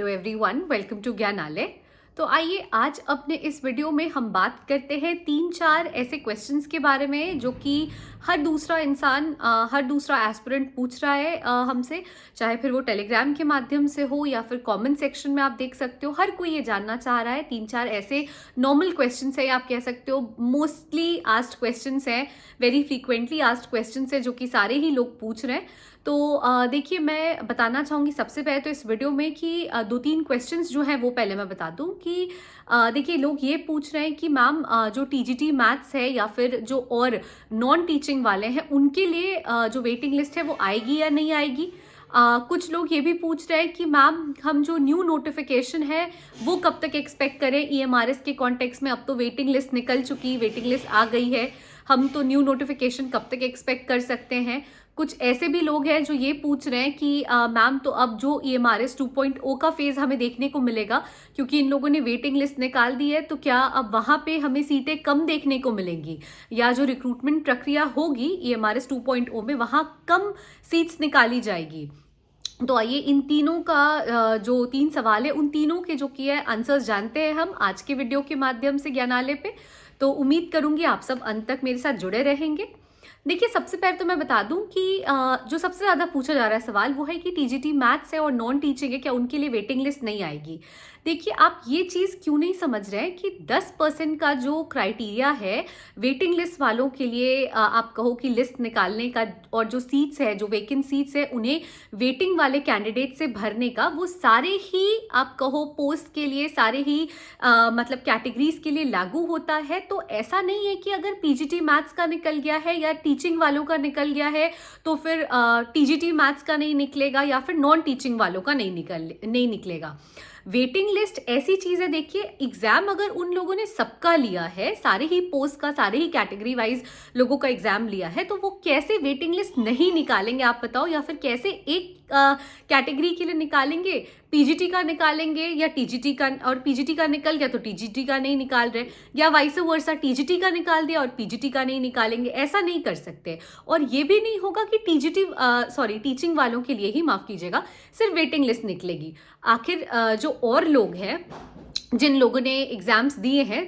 Hello everyone, welcome to Gyanalaya. तो आइए आज अपने इस वीडियो में हम बात करते हैं 3-4 ऐसे क्वेश्चंस के बारे में जो कि हर दूसरा इंसान हर दूसरा एस्पिरेंट पूछ रहा है हमसे, चाहे फिर वो टेलीग्राम के माध्यम से हो या फिर कमेंट सेक्शन में आप देख सकते हो। हर कोई ये जानना चाह रहा है। 3-4 ऐसे नॉर्मल क्वेश्चंस है, आप कह सकते हो मोस्टली आस्क्ड क्वेश्चंस हैं, वेरी फ्रीक्वेंटली आस्क्ड क्वेश्चंस है जो कि सारे ही लोग पूछ रहे हैं। तो देखिए, मैं बताना चाहूँगी सबसे पहले तो इस वीडियो में कि 2-3 क्वेश्चंस जो हैं वो पहले मैं बता दूँ कि देखिए, लोग ये पूछ रहे हैं कि मैम जो टीजीटी मैथ्स है या फिर जो और नॉन टीचिंग वाले हैं उनके लिए जो वेटिंग लिस्ट है वो आएगी या नहीं आएगी। कुछ लोग ये भी पूछ रहे हैं कि मैम हम जो न्यू नोटिफिकेशन है वो कब तक एक्सपेक्ट करें ईएमआरएस के कॉन्टेक्स्ट में। अब तो वेटिंग लिस्ट निकल चुकी, वेटिंग लिस्ट आ गई है, हम तो न्यू नोटिफिकेशन कब तक एक्सपेक्ट कर सकते हैं। कुछ ऐसे भी लोग हैं जो ये पूछ रहे हैं कि मैम तो अब जो ईएमआरएस 2.0 का फेज हमें देखने को मिलेगा, क्योंकि इन लोगों ने वेटिंग लिस्ट निकाल दी है, तो क्या अब वहाँ पे हमें सीटें कम देखने को मिलेंगी या जो रिक्रूटमेंट प्रक्रिया होगी ईएमआरएस 2.0 में वहाँ कम सीट्स निकाली जाएगी। तो आइए इन तीनों का जो 3 सवाल है उन तीनों के जो कि है आंसर्स जानते हैं हम आज के वीडियो के माध्यम से ज्ञानालय पे। तो उम्मीद करूंगी आप सब अंत तक मेरे साथ जुड़े रहेंगे। देखिए, सबसे पहले तो मैं बता दूं कि जो सबसे ज़्यादा पूछा जा रहा है सवाल वो है कि टीजीटी मैथ्स है और नॉन टीचिंग है, क्या उनके लिए वेटिंग लिस्ट नहीं आएगी। देखिए, आप ये चीज़ क्यों नहीं समझ रहे हैं कि 10% का जो क्राइटेरिया है वेटिंग लिस्ट वालों के लिए, आप कहो कि लिस्ट निकालने का और जो सीट्स है, जो वेकेंट सीट्स है उन्हें वेटिंग वाले कैंडिडेट से भरने का, वो सारे ही आप कहो पोस्ट के लिए, सारे ही मतलब कैटेगरीज के लिए लागू होता है। तो ऐसा नहीं है कि अगर पीजीटी मैथ्स का निकल गया है या टीचिंग वालों का निकल गया है तो फिर टीजीटी मैथ्स का नहीं निकलेगा या फिर नॉन टीचिंग वालों का नहीं निकलेगा। वेटिंग लिस्ट ऐसी चीज है, देखिए एग्जाम अगर उन लोगों ने सबका लिया है, सारे ही पोस्ट का, सारे ही कैटेगरी वाइज लोगों का एग्जाम लिया है, तो वो कैसे वेटिंग लिस्ट नहीं निकालेंगे आप बताओ, या फिर कैसे एक कैटेगरी के लिए निकालेंगे, पीजीटी का निकालेंगे या टीजीटी का, और पीजीटी का निकल गया तो टीजीटी का नहीं निकाल रहे, या वाइस वर्सा टीजीटी का निकाल दिया और पीजीटी का नहीं निकालेंगे। ऐसा नहीं कर सकते। और ये भी नहीं होगा कि टीचिंग वालों के लिए ही, माफ कीजिएगा, सिर्फ वेटिंग लिस्ट निकलेगी। आखिर जो और लोग हैं जिन लोगों ने एग्जाम्स दिए हैं,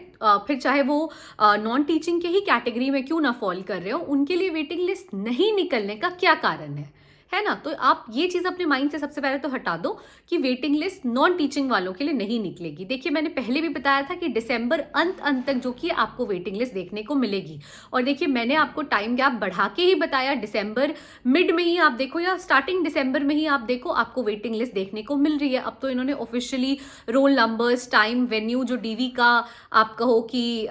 फिर चाहे वो नॉन टीचिंग के ही कैटेगरी में क्यों ना फॉल कर रहे हो, उनके लिए वेटिंग लिस्ट नहीं निकलने का क्या कारण है ना। तो आप ये चीज़ अपने माइंड से सबसे पहले तो हटा दो कि वेटिंग लिस्ट नॉन टीचिंग वालों के लिए नहीं निकलेगी। देखिए, मैंने पहले भी बताया था कि दिसंबर अंत तक जो कि आपको वेटिंग लिस्ट देखने को मिलेगी। और देखिए, मैंने आपको टाइम गैप बढ़ा के ही बताया, दिसंबर मिड में ही आप देखो या स्टार्टिंग दिसंबर में ही आप देखो, आपको वेटिंग लिस्ट देखने को मिल रही है। अब तो इन्होंने officially roll numbers, time, venue, जो डीवी का आप कहो कि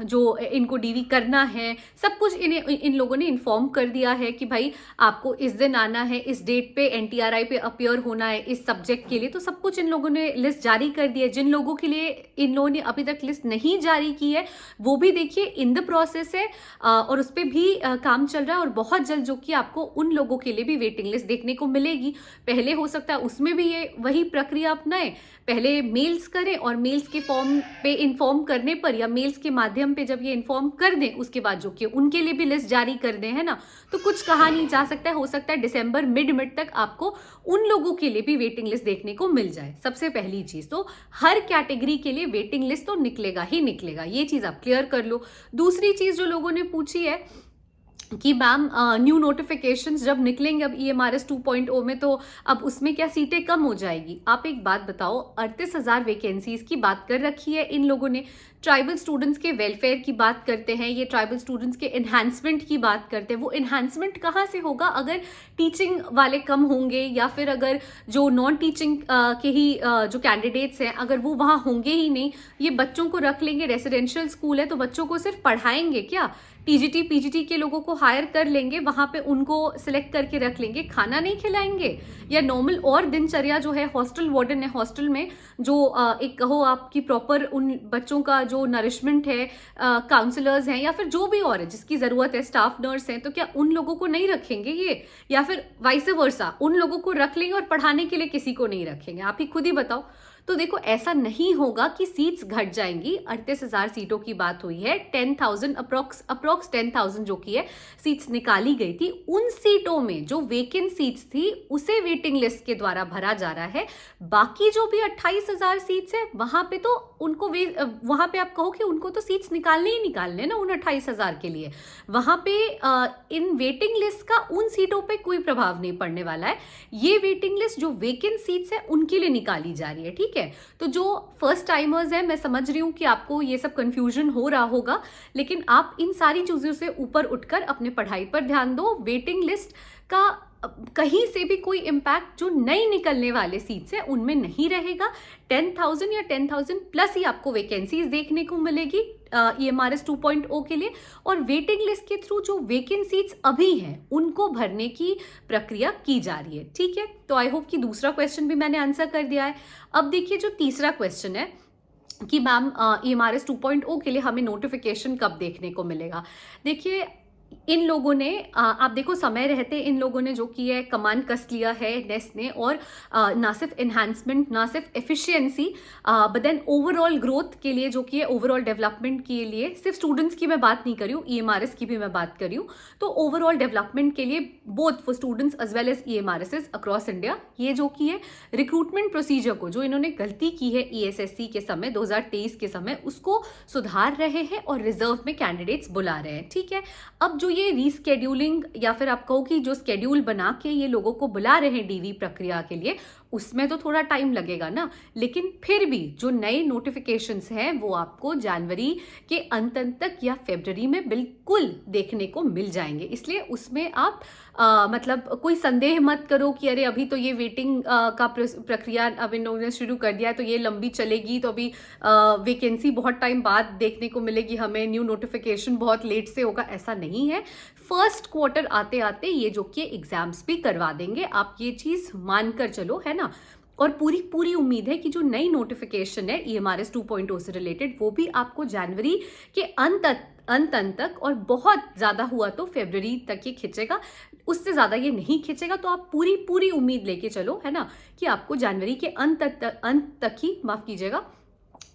जो इनको डीवी करना है, सब कुछ इन लोगों ने इन्फॉर्म कर दिया है कि भाई आपको इस दिन आना है, इस डेट पे एनटीआरआई पे अपीयर होना है इस सब्जेक्ट के लिए। तो सब कुछ इन लोगों ने लिस्ट जारी कर दी है। जिन लोगों के लिए इन लोगों ने अभी तक लिस्ट नहीं जारी की है वो भी देखिए इन द प्रोसेस है, और उस पर भी काम चल रहा है। और बहुत जल्द जो कि आपको उन लोगों के लिए भी वेटिंग लिस्ट देखने को मिलेगी। पहले हो सकता है उसमें भी ये वही प्रक्रिया अपनाएं, पहले मेल्स करें और मेल्स के फॉर्म पे इन्फॉर्म करने पर या मेल्स के माध्यम पे जब ये इन्फॉर्म कर दें उसके बाद जो कि उनके लिए भी लिस्ट जारी कर दें, है ना। तो कुछ कहा नहीं जा सकता है, हो सकता है दिसंबर मिड तक आपको उन लोगों के लिए भी वेटिंग लिस्ट देखने को मिल जाए। सबसे पहली चीज तो हर कैटेगरी के लिए वेटिंग लिस्ट तो निकलेगा ही निकलेगा, ये चीज आप क्लियर कर लो। दूसरी चीज जो लोगों ने पूछी है कि मैम न्यू नोटिफिकेशंस जब निकलेंगे अब ईएमआरएस 2.0 में, तो अब उसमें क्या सीटें कम हो जाएगी। आप एक बात बताओ, 38,000 वैकेंसीज की बात कर रखी है इन लोगों ने। ट्राइबल स्टूडेंट्स के वेलफेयर की बात करते हैं, ये ट्राइबल स्टूडेंट्स के इन्हांसमेंट की बात करते हैं। वो इन्हांसमेंट कहाँ से होगा अगर टीचिंग वाले कम होंगे, या फिर अगर जो नॉन टीचिंग के ही जो कैंडिडेट्स हैं अगर वो वहाँ होंगे ही नहीं। ये बच्चों को रख लेंगे, रेसिडेंशियल स्कूल है तो बच्चों को सिर्फ पढ़ाएंगे क्या, टीजीटी पीजीटी के लोगों को हायर कर लेंगे, वहां पे उनको सिलेक्ट करके रख लेंगे, खाना नहीं खिलाएंगे। या नॉर्मल और दिनचर्या जो है, हॉस्टल वार्डन है, हॉस्टल में जो एक कहो आपकी प्रॉपर उन बच्चों का जो नरिशमेंट है, काउंसलर्स हैं या फिर जो भी और है जिसकी ज़रूरत है, स्टाफ नर्स हैं, तो क्या उन लोगों को नहीं रखेंगे ये, या फिर वाइस वर्सा उन लोगों को रख लेंगे और पढ़ाने के लिए किसी को नहीं रखेंगे। आप ही खुद ही बताओ। तो देखो ऐसा नहीं होगा कि सीट्स घट जाएंगी। 38,000 सीटों की बात हुई है, 10,000 अप्रोक्स 10,000 जो की है सीट्स निकाली गई थी। उन सीटों में जो वेकेंट सीट्स थी उसे वेटिंग लिस्ट के द्वारा भरा जा रहा है। बाकी जो भी 28,000 सीट्स है वहां पे तो उनको वहां पे आप कहो कि उनको तो सीट्स निकालने ही निकालने ना उन 28,000 के लिए। वहां पे इन वेटिंग लिस्ट का उन सीटों पे कोई प्रभाव नहीं पड़ने वाला है। ये वेटिंग लिस्ट जो वेकेंट सीट्स है उनके लिए निकाली जा रही है, ठीक है। तो जो फर्स्ट टाइमर्स हैं, मैं समझ रही हूँ कि आपको ये सब कंफ्यूजन हो रहा होगा, लेकिन आप इन सारी चीजों से ऊपर उठकर अपने पढ़ाई पर ध्यान दो। वेटिंग लिस्ट का कहीं से भी कोई इम्पैक्ट जो नई निकलने वाले सीट्स है उनमें नहीं रहेगा। 10,000 या 10,000 प्लस ही आपको वैकेंसीज देखने को मिलेगी EMRS 2.0 के लिए। और वेटिंग लिस्ट के थ्रू जो वेकेंट सीट्स अभी हैं उनको भरने की प्रक्रिया की जा रही है, ठीक है। तो आई होप कि दूसरा क्वेश्चन भी मैंने आंसर कर दिया है। अब देखिए जो तीसरा क्वेश्चन है कि मैम EMRS 2.0 के लिए हमें नोटिफिकेशन कब देखने को मिलेगा। देखिए इन लोगों ने आप देखो समय रहते इन लोगों ने जो की है कमान कस लिया है नेस्ट ने, और ना सिर्फ एनहांसमेंट ना सिर्फ efficiency but then overall growth के लिए जो की है, ओवरऑल डेवलपमेंट के लिए, सिर्फ स्टूडेंट्स की मैं बात नहीं कर रही हूँ, EMRS की भी मैं बात कर रही हूँ। तो ओवरऑल डेवलपमेंट के लिए both for students as well as EMRS across India, ये जो की है रिक्रूटमेंट प्रोसीजर को जो इन्होंने गलती की है ESSC के समय 2023 के समय उसको सुधार रहे हैं और रिजर्व में कैंडिडेट्स बुला रहे हैं, ठीक है। अब जो ये रीस्केड्यूलिंग या फिर आप कहो कि जो स्केड्यूल बना के ये लोगों को बुला रहे हैं DV प्रक्रिया के लिए, उसमें तो थोड़ा टाइम लगेगा ना, लेकिन फिर भी जो नए नोटिफिकेशंस हैं वो आपको जनवरी के अंत तक या फरवरी में बिल्कुल देखने को मिल जाएंगे। इसलिए उसमें आप मतलब कोई संदेह मत करो कि अरे अभी तो ये वेटिंग का प्रक्रिया अब इन लोगों ने शुरू कर दिया है तो ये लंबी चलेगी, तो अभी वैकेंसी बहुत टाइम बाद देखने को मिलेगी हमें, न्यू नोटिफिकेशन बहुत लेट से होगा, ऐसा नहीं है। फर्स्ट क्वार्टर आते आते ये जो कि एग्जाम्स भी करवा देंगे, आप ये चीज मानकर चलो, है ना। और पूरी उम्मीद है कि जो नई नोटिफिकेशन है EMRS 2.0 से रिलेटेड वो भी आपको जनवरी के अंत तक और बहुत ज़्यादा हुआ तो फरवरी तक ये खिंचेगा, उससे ज़्यादा ये नहीं खिंचेगा। तो आप पूरी उम्मीद लेके चलो, है ना, कि आपको जनवरी के अंत तक ही, माफ़ कीजिएगा,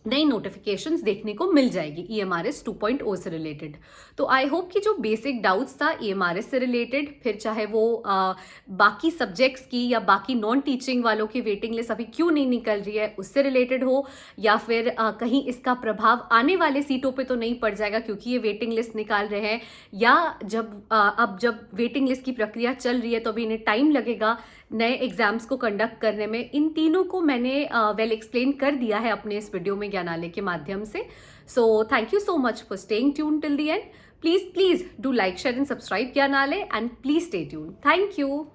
नई नोटिफिकेशंस देखने को मिल जाएगी EMRS 2.0 से रिलेटेड। तो आई होप कि जो बेसिक डाउट्स था EMRS से रिलेटेड, फिर चाहे वो बाकी सब्जेक्ट्स की या बाकी नॉन टीचिंग वालों की वेटिंग लिस्ट अभी क्यों नहीं निकल रही है उससे रिलेटेड हो, या फिर कहीं इसका प्रभाव आने वाले सीटों पे तो नहीं पड़ जाएगा क्योंकि ये वेटिंग लिस्ट निकाल रहे हैं, या अब जब वेटिंग लिस्ट की प्रक्रिया चल रही है तो अभी इन्हें टाइम लगेगा नए एग्जाम्स को कंडक्ट करने में। इन तीनों को मैंने वेल एक्सप्लेन कर दिया है अपने इस वीडियो में ज्ञानालय के माध्यम से। So thank you so much for staying tune till the end. Please do like, share and subscribe Gyanalaya, and please stay tune. Thank you.